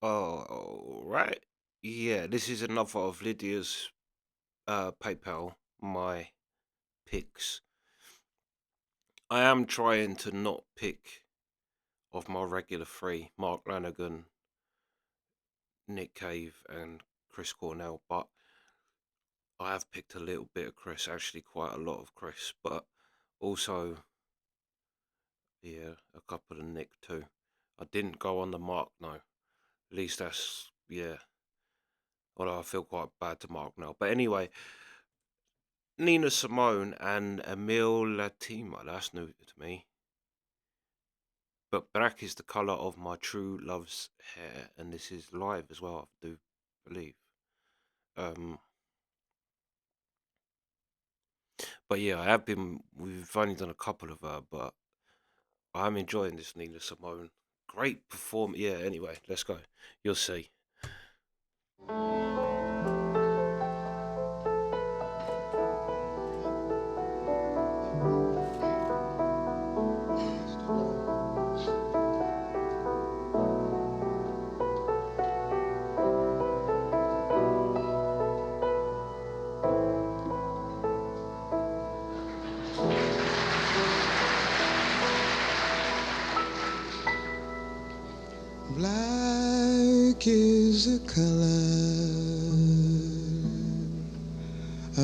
Oh, right. Yeah, this is another of Lydia's PayPal, my picks. I am trying to not pick of my regular three, Mark Lanigan, Nick Cave, and Chris Cornell, but I have picked a little bit of Chris, actually quite a lot of Chris, but also, yeah, a couple of Nick too. I didn't go on the Mark, no. At least that's, yeah, although I feel quite bad to Mark now. But anyway, Nina Simone and Emil Latimer. That's new to me. But black is the colour of my true love's hair, and this is live as well, I do believe. Um, but yeah, I have been. We've only done a couple of her, but I'm enjoying this Nina Simone. Great perform. Yeah. Anyway, let's go. You'll see. Black is the color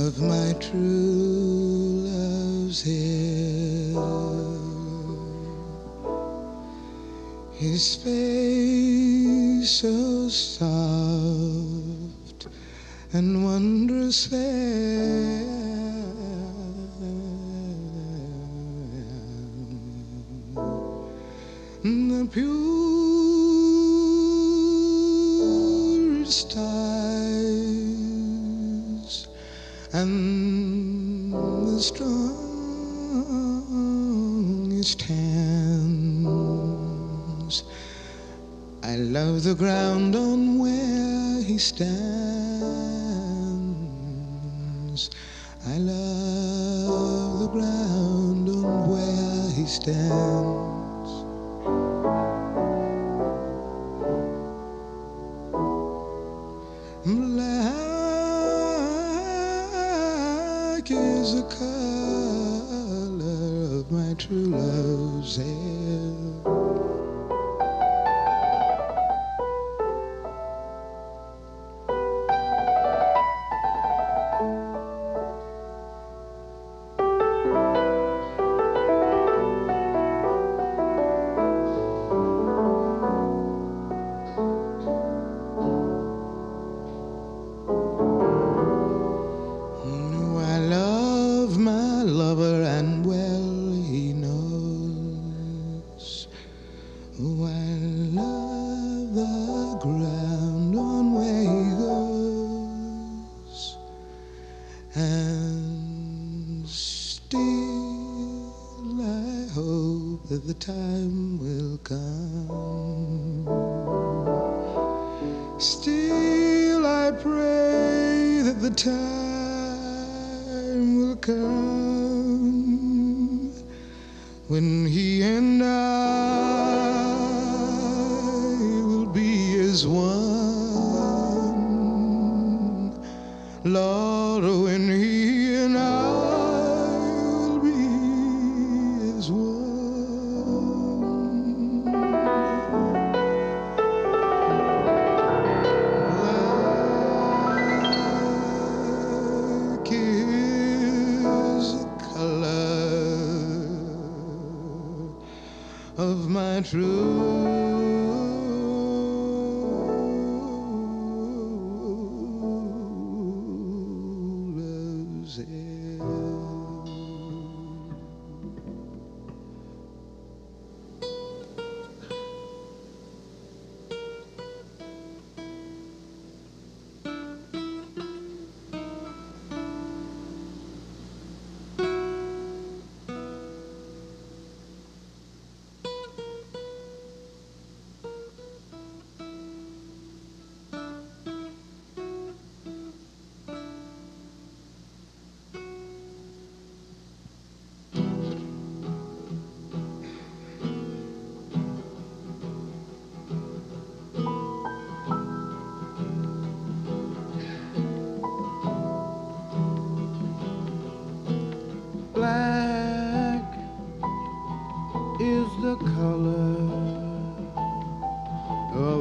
of my true love's hair. His face so soft and wondrous fair. The purest eyes and the strongest hands. I love the ground on where he stands. I love the ground on where he stands. Black is the color of my true love's hair. I love my lover and well he knows. Oh, I love the ground on where he goes. And still I hope that the time will come. Still I pray that the time will come when he and I will be as one. Lord, when he and I will be as one. Black is the color of my true love's hair.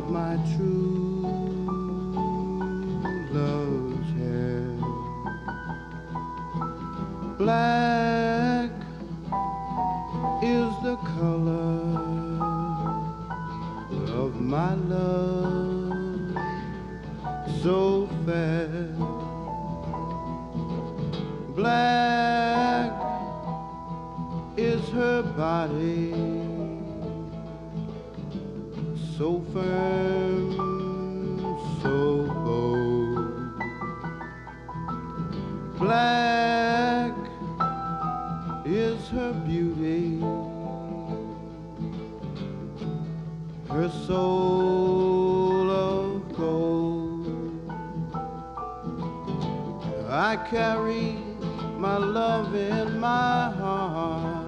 of my true love's hair. Black is the color of my love, so fair. Black is her body, so firm, so bold. Black is her beauty, her soul of gold. I carry my love in my heart,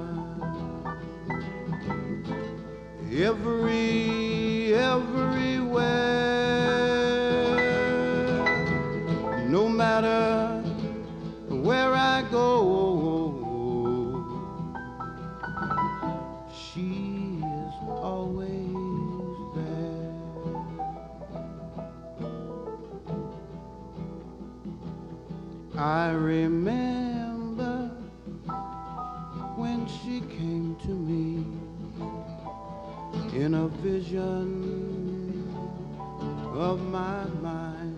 everywhere, no matter where I go, she is always there. I remember when she came to me in a vision of my mind.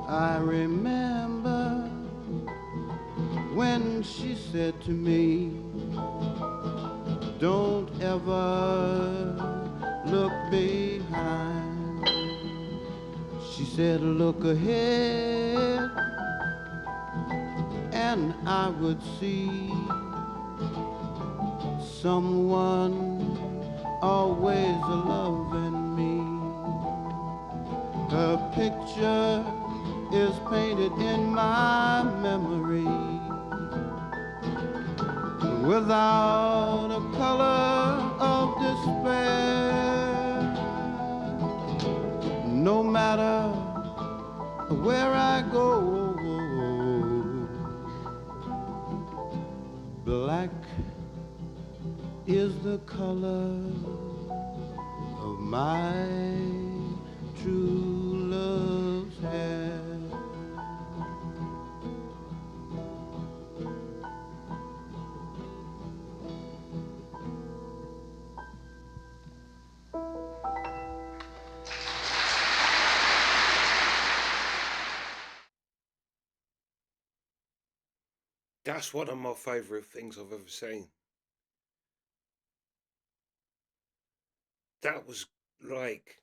I remember when she said to me, don't ever look behind. She said, look ahead, and I would see someone always loving me. Her picture is painted in my memory without a color of despair. No matter where I go, black is the color of my true love's hair. That's one of my favourite things I've ever seen. That was like,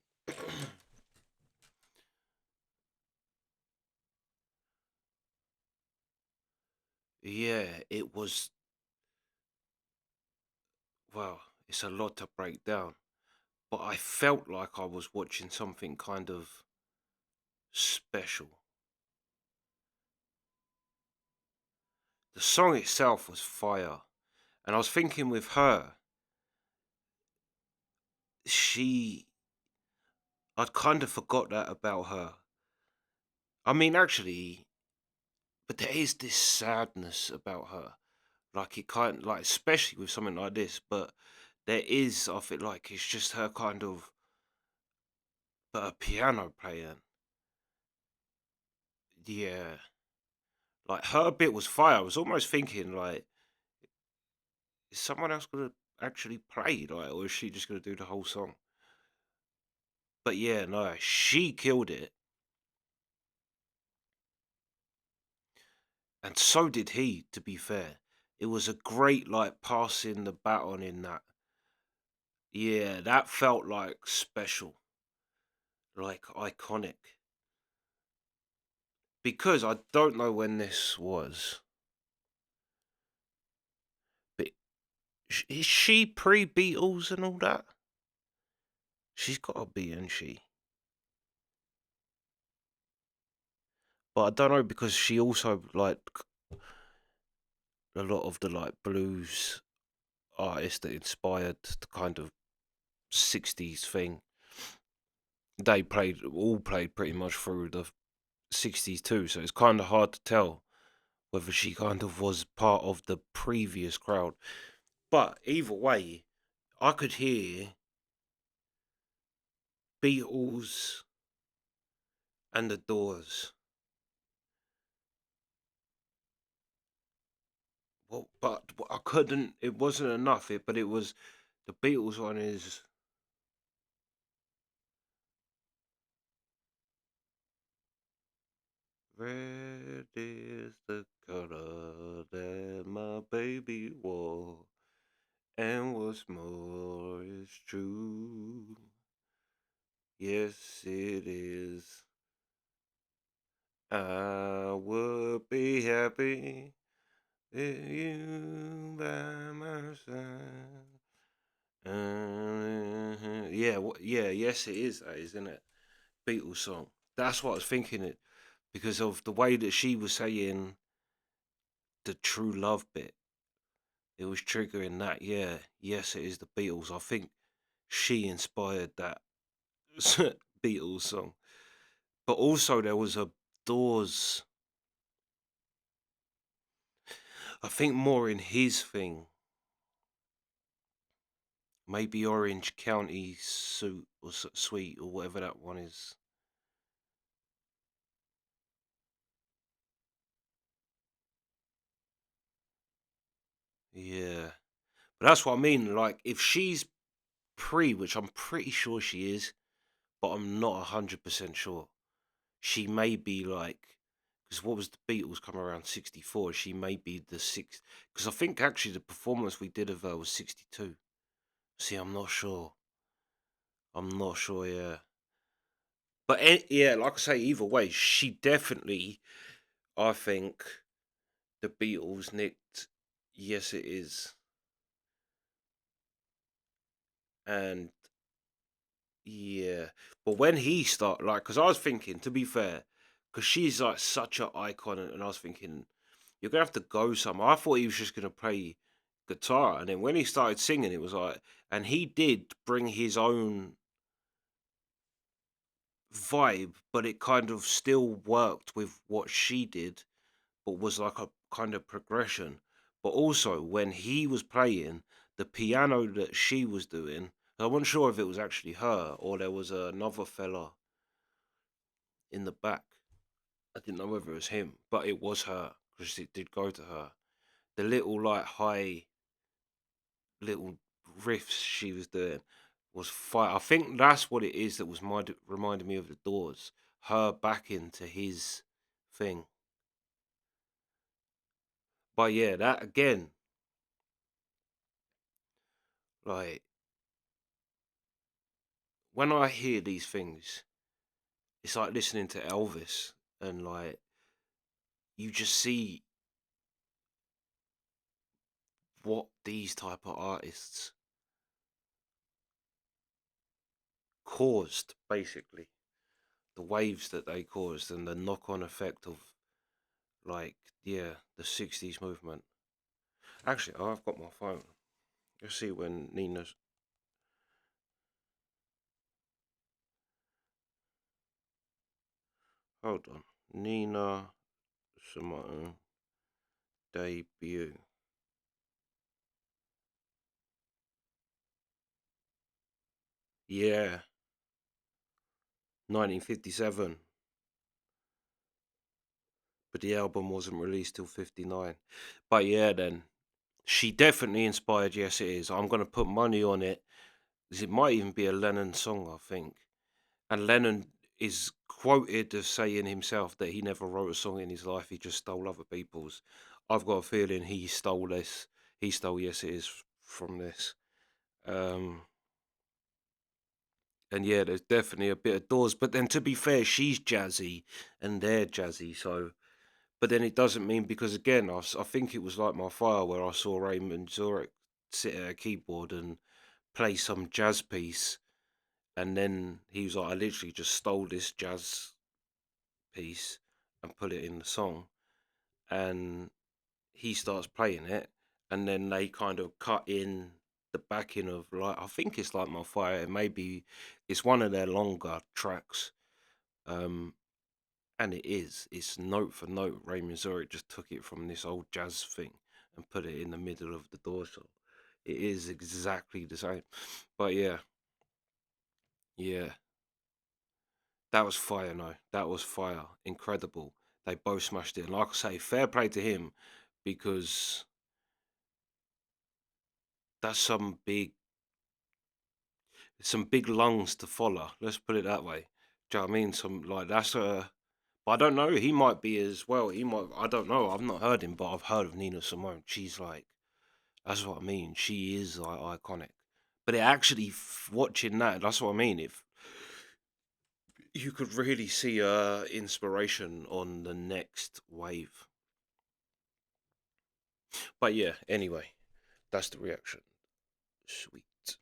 yeah, it was. Well, it's a lot to break down, but I felt like I was watching something kind of special. The song itself was fire, and I was thinking with her, she, I'd kind of forgot that about her. I mean, actually, but there is this sadness about her. Like it kind like especially with something like this, but there is I feel like it's just her kind of but a piano playing. Yeah. Like her bit was fire. I was almost thinking like is someone else gonna actually play like or is she just gonna do the whole song? But yeah, no, she killed it. And so did he, to be fair. It was a great like passing the baton in that. Yeah, that felt like special, like iconic. Because I don't know when this was, but is she pre Beatles and all that? She's got to be, isn't she? But I don't know because she also like a lot of the like blues artists that inspired the kind of 60s thing. They all played pretty much through the 60s too, so it's kind of hard to tell whether she kind of was part of the previous crowd. But either way, I could hear Beatles and the Doors. Well, but I couldn't. It wasn't enough. But it was the Beatles one is. Red is the color that my baby wore, and what's more is true. Yes, it is. I would be happy with you by my side. Yeah, yeah, yes, it is. That isn't it? Beatles song. That's what I was thinking. It because of the way that she was saying the true love bit. It was triggering that. Yeah, yes, it is the Beatles. I think she inspired that Beatles song. But also there was a Doors. I think more in his thing. Maybe Orange County Suit or Sweet or whatever that one is. Yeah. But that's what I mean. Like, if she's pre, which I'm pretty sure she is, but I'm not 100% sure. She may be like, because what was the Beatles come around 64? She may be the sixth. Because I think actually the performance we did of her was 62. See, I'm not sure. I'm not sure, yeah. But yeah, like I say, either way, she definitely, I think, the Beatles nicked. Yes, it is. And yeah, but when he started, like, because I was thinking, to be fair, because she's like such an icon, and I was thinking, you're gonna have to go somewhere. I thought he was just gonna play guitar, and then when he started singing, it was like, and he did bring his own vibe, but it kind of still worked with what she did, but was like a kind of progression. But also, when he was playing the piano that she was doing, I wasn't sure if it was actually her or there was another fella in the back. I didn't know whether it was him, but it was her because it did go to her. The little like high little riffs she was doing was fire. I think that's what it is that was reminded me of the Doors. Her back into his thing. But yeah, that again, like when I hear these things, it's like listening to Elvis, and like you just see what these type of artists caused, basically the waves that they caused and the knock-on effect of, like, yeah, the 60s movement. Actually, I've got my phone. Let's see when Nina's. Hold on. Nina Simone debut. Yeah, 1957. But the album wasn't released till 59. But yeah, then. She definitely inspired. Yes, it is. I'm going to put money on it. 'Cause it might even be a Lennon song, I think. And Lennon is quoted as saying himself that he never wrote a song in his life. He just stole other people's. I've got a feeling he stole this. He stole Yes It Is from this. Um, and yeah, there's definitely a bit of Doors. But then to be fair, she's jazzy and they're jazzy. So, but then it doesn't mean because again, I think it was like my fire where I saw Raymond Zurek sit at a keyboard and play some jazz piece. And then he was like, I literally just stole this jazz piece and put it in the song. And he starts playing it. And then they kind of cut in the backing of, like, I think it's like my fire. Maybe it's one of their longer tracks. Um, and it is. It's note for note. Ray Manzarek just took it from this old jazz thing and put it in the middle of the door song. It is exactly the same. But yeah, yeah. That was fire, no. That was fire. Incredible. They both smashed it. And like I say, fair play to him because that's some big lungs to follow. Let's put it that way. Do you know what I mean? Some like that's a but I don't know. He might be as well. He might I don't know. I've not heard him, but I've heard of Nina Simone. She's like that's what I mean. She is like iconic. But it actually watching that, that's what I mean. If you could really see inspiration on the next wave. But yeah, anyway, that's the reaction. Sweet.